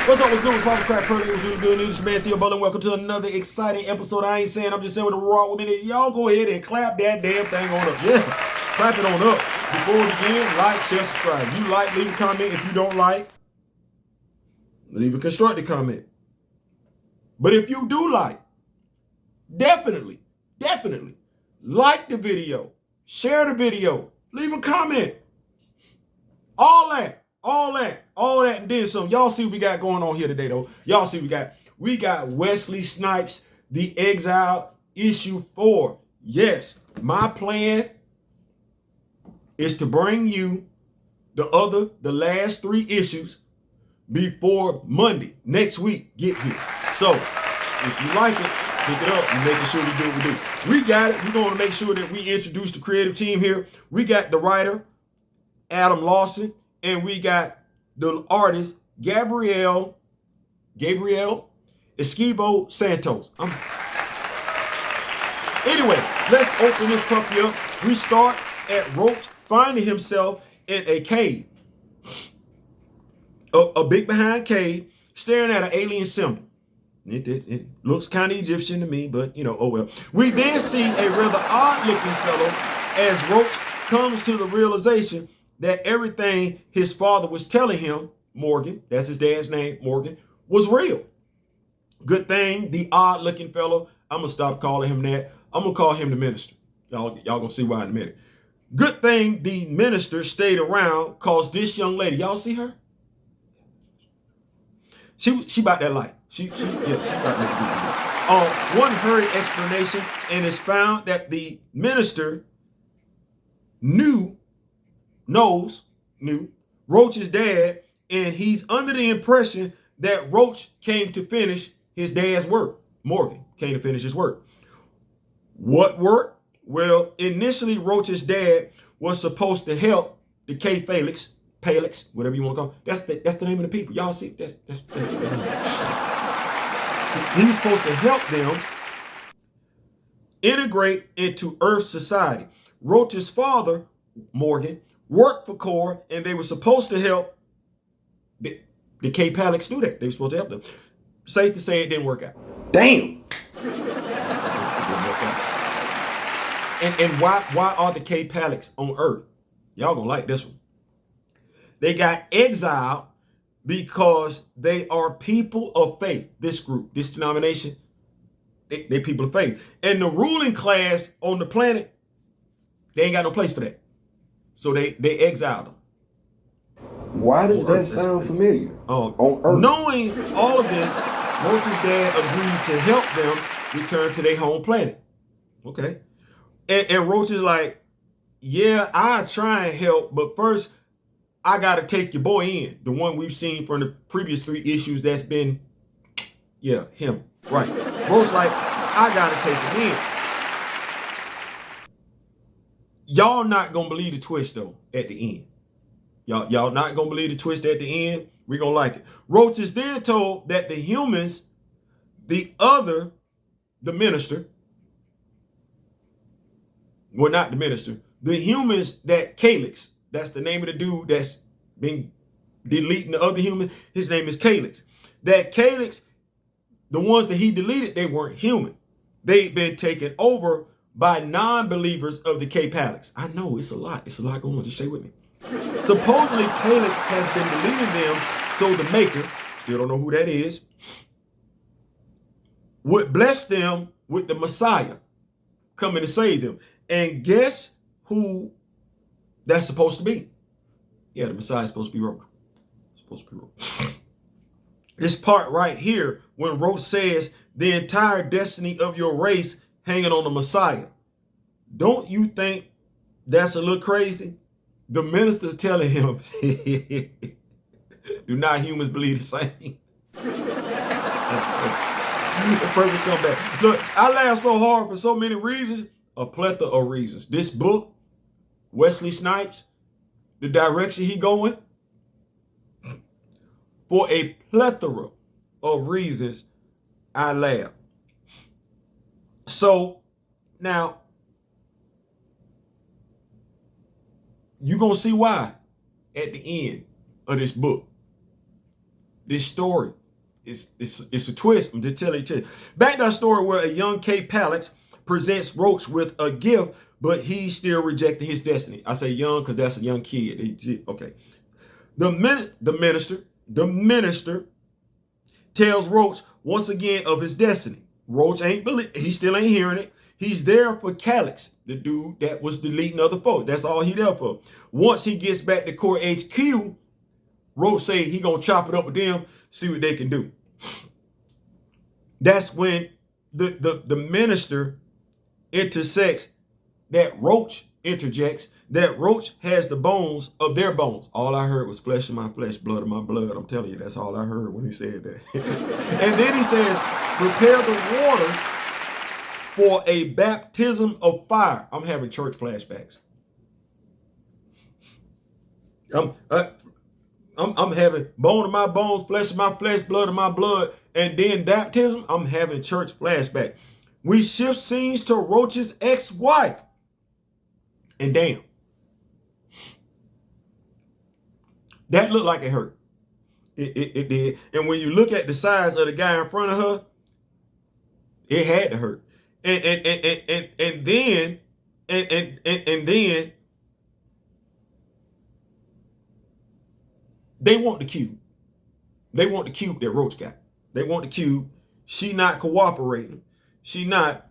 What's up? What's good? It's Papa Crack Pearly. It was really good news. Your man Theo Butler. Welcome to another exciting episode. I ain't saying, I'm just saying with a raw with me. Y'all go ahead and clap that damn thing on up. Yeah, clap it on up. Before we begin, like, share, subscribe. You like, leave a comment. If you don't like, leave a constructive comment. But if you do like, definitely like the video, share the video, leave a comment. All that, and then some. Y'all see what we got going on here today, though. Y'all see what we got. We got Wesley Snipes, the Exiled, issue 4. Yes, my plan is to bring you the last 3 issues before Monday, next week, get here. So, if you like it, pick it up. We're making sure we do what we do. We got it. We're going to make sure that we introduce the creative team here. We got the writer, Adam Lawson, and we got the artist, Gabriel Esquivo Santos. Anyway, let's open this puppy up. We start at Roach finding himself in a cave. A big behind cave, staring at an alien symbol. It looks kind of Egyptian to me, but you know, oh well. We then see a rather odd-looking fellow as Roach comes to the realization that everything his father was telling him, Morgan, that's his dad's name, Morgan, was real. Good thing the odd-looking fellow, I'm going to stop calling him that. I'm going to call him the minister. Y'all going to see why in a minute. Good thing the minister stayed around because this young lady, y'all see her? She about that life. She about to make a do. One hurried explanation, and it's found that the minister knew Roach's dad, and he's under the impression that Roach came to finish his dad's work. Morgan came to finish his work. What work? Well, initially Roach's dad was supposed to help the K Felix, whatever you want to call it. That's the name of the people. Y'all see? That's what the name is. He was supposed to help them integrate into Earth society. Roach's father, Morgan, worked for Core, and they were supposed to help the K-Palex do that. They were supposed to help them. Safe to say it didn't work out. Damn! It didn't work out. And why are the K-Palex on Earth? Y'all gonna like this one. They got exiled because they are people of faith. This group, this denomination, they people of faith. And the ruling class on the planet, they ain't got no place for that. So they exiled them. Why does that sound familiar? On Earth. Knowing all of this, Roach's dad agreed to help them return to their home planet. Okay. And Roach is like, yeah, I'll try and help, but first I got to take your boy in. The one we've seen from the previous 3 issues that's been, him. Right. Roach like, I got to take him in. Y'all not going to believe the twist, though, at the end. Y'all not going to believe the twist at the end. We're going to like it. Roach is then told that the humans, the minister, well, not the minister, the humans that Calyx, that's the name of the dude that's been deleting the other human, his name is Calyx. That Calyx, the ones that he deleted, they weren't human. They've been taken over by non-believers of the K-Palex. I know, it's a lot. It's a lot going on. Just stay with me. Supposedly, Calyx has been deleting them so the Maker, still don't know who that is, would bless them with the Messiah coming to save them. And guess who that's supposed to be? Yeah, the Messiah is supposed to be Roach. This part right here, when Roach says the entire destiny of your race hanging on the Messiah. Don't you think that's a little crazy? The minister's telling him, do not humans believe the same? The perfect comeback. Look, I laugh so hard for so many reasons, a plethora of reasons. This book, Wesley Snipes, the direction he going, for a plethora of reasons, I laugh. So, now, you're going to see why at the end of this book. this story. It's a twist. I'm just telling you. Back to our story where a young K. Palix presents Roach with a gift, but he's still rejecting his destiny. I say young because that's a young kid. Okay. The minister tells Roach once again of his destiny. Roach he still ain't hearing it. He's there for Calix, the dude that was deleting other folks. That's all he there for. Once he gets back to Core HQ, Roach say he gonna chop it up with them, see what they can do. That's when the minister interjects that Roach has the bones of their bones. All I heard was flesh of my flesh, blood of my blood. I'm telling you, that's all I heard when he said that. And then he says, prepare the waters for a baptism of fire. I'm having church flashbacks. I'm having bone of my bones, flesh of my flesh, blood of my blood, and then baptism. I'm having church flashback. We shift scenes to Roach's ex-wife. And damn, that looked like it hurt. It did. And when you look at the size of the guy in front of her, it had to hurt. And then they want the cube. They want the cube that Roach got. They want the cube. She not cooperating. She not.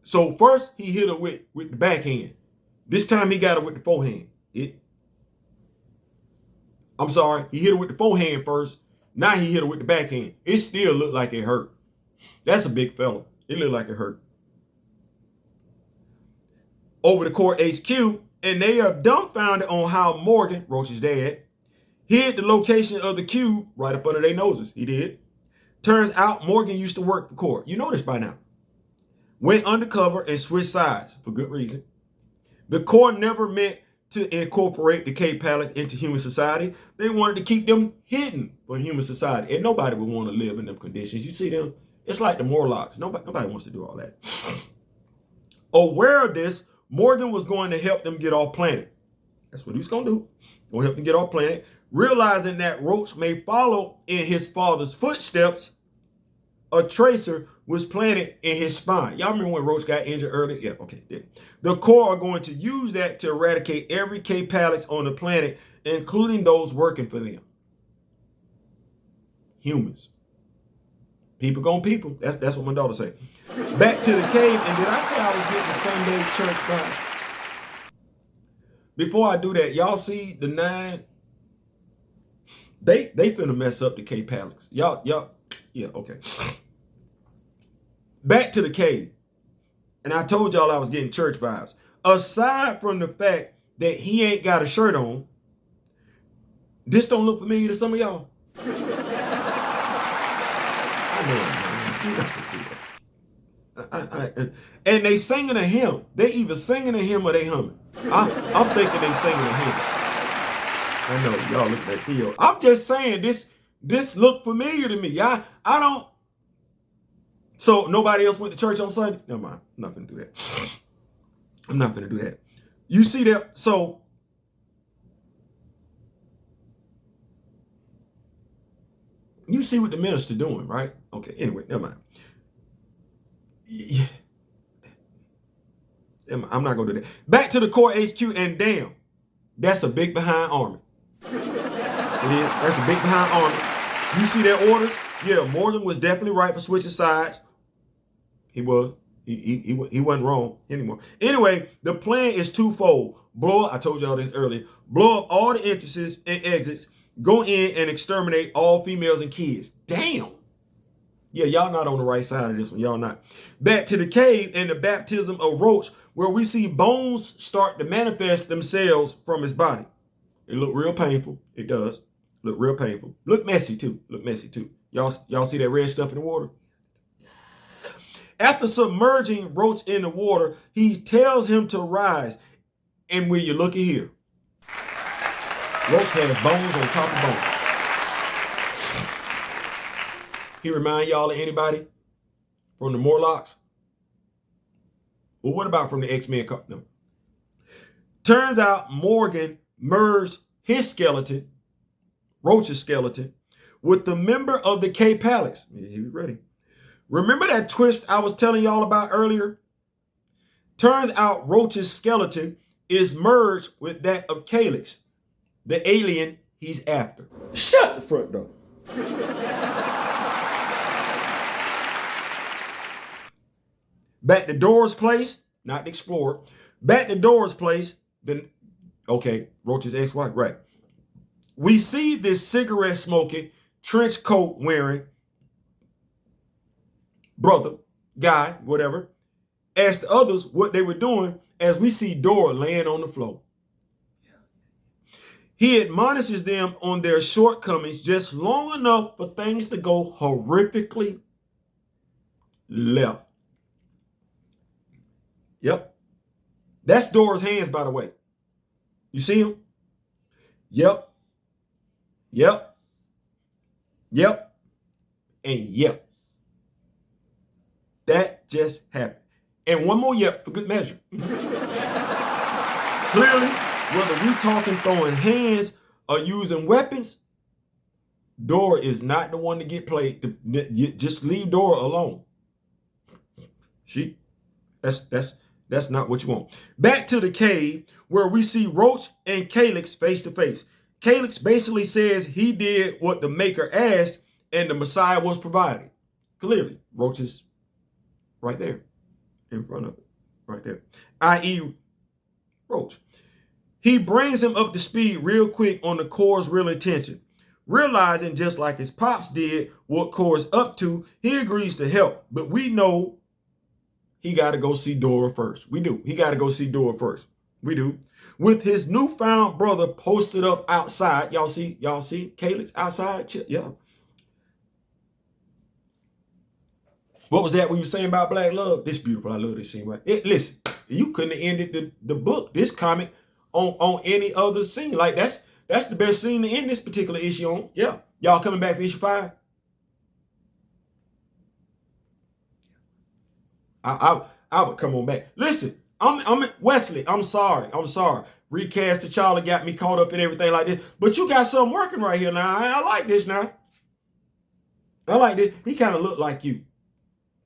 So first he hit her with the backhand. This time he got her with the forehand. I'm sorry, he hit her with the forehand first. Now he hit her with the backhand. It still looked like it hurt. That's a big fella. It looked like it hurt. Over to Core HQ, and they are dumbfounded on how Morgan, Roach's dad, hid the location of the cube right up under their noses. He did. Turns out Morgan used to work for Core. You know this by now. Went undercover and switched sides for good reason. The Core never meant to incorporate the K Palix into human society. They wanted to keep them hidden from human society. And nobody would want to live in them conditions. You see them? It's like the Morlocks. Nobody wants to do all that. Aware of this, Morgan was going to help them get off planet. That's what he was going to do. Going to help them get off planet. Realizing that Roach may follow in his father's footsteps, a tracer was planted in his spine. Y'all remember when Roach got injured earlier? Yeah, okay. Yeah. The Core are going to use that to eradicate every K Palix on the planet, including those working for them. Humans. People gonna people. That's what my daughter say. Back to the cave, and did I say I was getting the Sunday church vibe? Before I do that, y'all see the 9? They finna mess up the K Palix. Y'all, yeah, okay. Back to the cave. And I told y'all I was getting church vibes. Aside from the fact that he ain't got a shirt on, this don't look familiar to some of y'all. I know I don't. You're not gonna do that. And they singing a hymn. They either singing a hymn or they humming. I'm thinking they singing a hymn. I know y'all looking at Theo. I'm just saying this look familiar to me. I don't. So nobody else went to church on Sunday? Never mind. I'm not gonna do that. I'm not gonna do that. You see that? So you see what the minister doing, right? Okay. Anyway, never mind. Yeah. I'm not gonna do that. Back to the Core HQ, and damn, that's a big behind army. It is. That's a big behind army. You see their orders? Yeah, Morgan was definitely right for switching sides. He was. He wasn't wrong anymore. Anyway, the plan is twofold. Blow up, I told y'all this earlier. Blow up all the entrances and exits. Go in and exterminate all females and kids. Damn. Yeah, y'all not on the right side of this one. Y'all not. Back to the cave and the baptism of Roach, where we see bones start to manifest themselves from his body. It look real painful. It does. Look real painful. Look messy too. Look messy too. Y'all see that red stuff in the water? After submerging Roach in the water, he tells him to rise. And when you look at here, Roach has bones on top of bones. He remind y'all of anybody from the Morlocks? Well, what about from the X-Men? No. Turns out Morgan merged his skeleton, Roach's skeleton, with the member of the K Palace. You ready? Remember that twist I was telling y'all about earlier? Turns out Roach's skeleton is merged with that of Calyx, the alien he's after. Shut the front door. Back to Dora's place, not the Explorer. Back to Dora's place, then, okay, Roach's ex-wife, right. We see this cigarette smoking, trench coat wearing brother, guy, whatever, ask the others what they were doing as we see Dora laying on the floor. He admonishes them on their shortcomings just long enough for things to go horrifically left. Yep. That's Dora's hands, by the way. You see him? Yep. Yep. Yep. And yep. That just happened. And one more yep for good measure. Clearly, whether we talking throwing hands or using weapons, Dora is not the one to get played. Just leave Dora alone. That's not what you want. Back to the cave where we see Roach and Calyx face to face. Calyx basically says he did what the Maker asked and the Messiah was provided. Clearly, Roach is right there in front of it, right there, i.e. Roach. He brings him up to speed real quick on the Core's real intention. Realizing, just like his pops did, what Core's up to, he agrees to help. But we know he got to go see Dora first. We do. He got to go see Dora first. We do. With his newfound brother posted up outside. Y'all see Calyx outside? Yeah. What was that we were saying about Black Love? This beautiful. I love this scene, right? Listen, you couldn't have ended the book, this comic, on any other scene. Like, that's the best scene to end this particular issue on. Yeah. Y'all coming back for issue 5? I would come on back. Listen, I'm Wesley. I'm sorry. Recast T'Challa got me caught up in everything like this. But you got something working right here now. I like this now. I like this. He kind of looked like you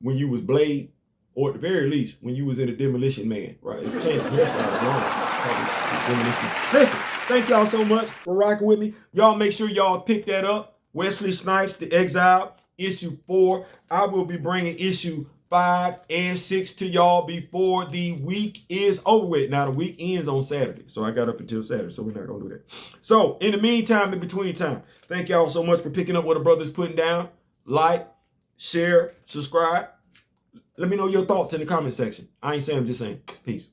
when you was Blade, or at the very least, when you was in a Demolition Man, right? It changed his hairstyle to blonde. Probably Demolition Man. Listen, thank y'all so much for rocking with me. Y'all make sure y'all pick that up. Wesley Snipes, The Exiled, issue 4. I will be bringing issue 5 and 6 to y'all before the week is over with. Now, the week ends on Saturday, so I got up until Saturday, so we're not going to do that. So, in the meantime, in between time, thank y'all so much for picking up what a brother's putting down. Like, share, subscribe. Let me know your thoughts in the comment section. I ain't saying, I'm just saying. Peace.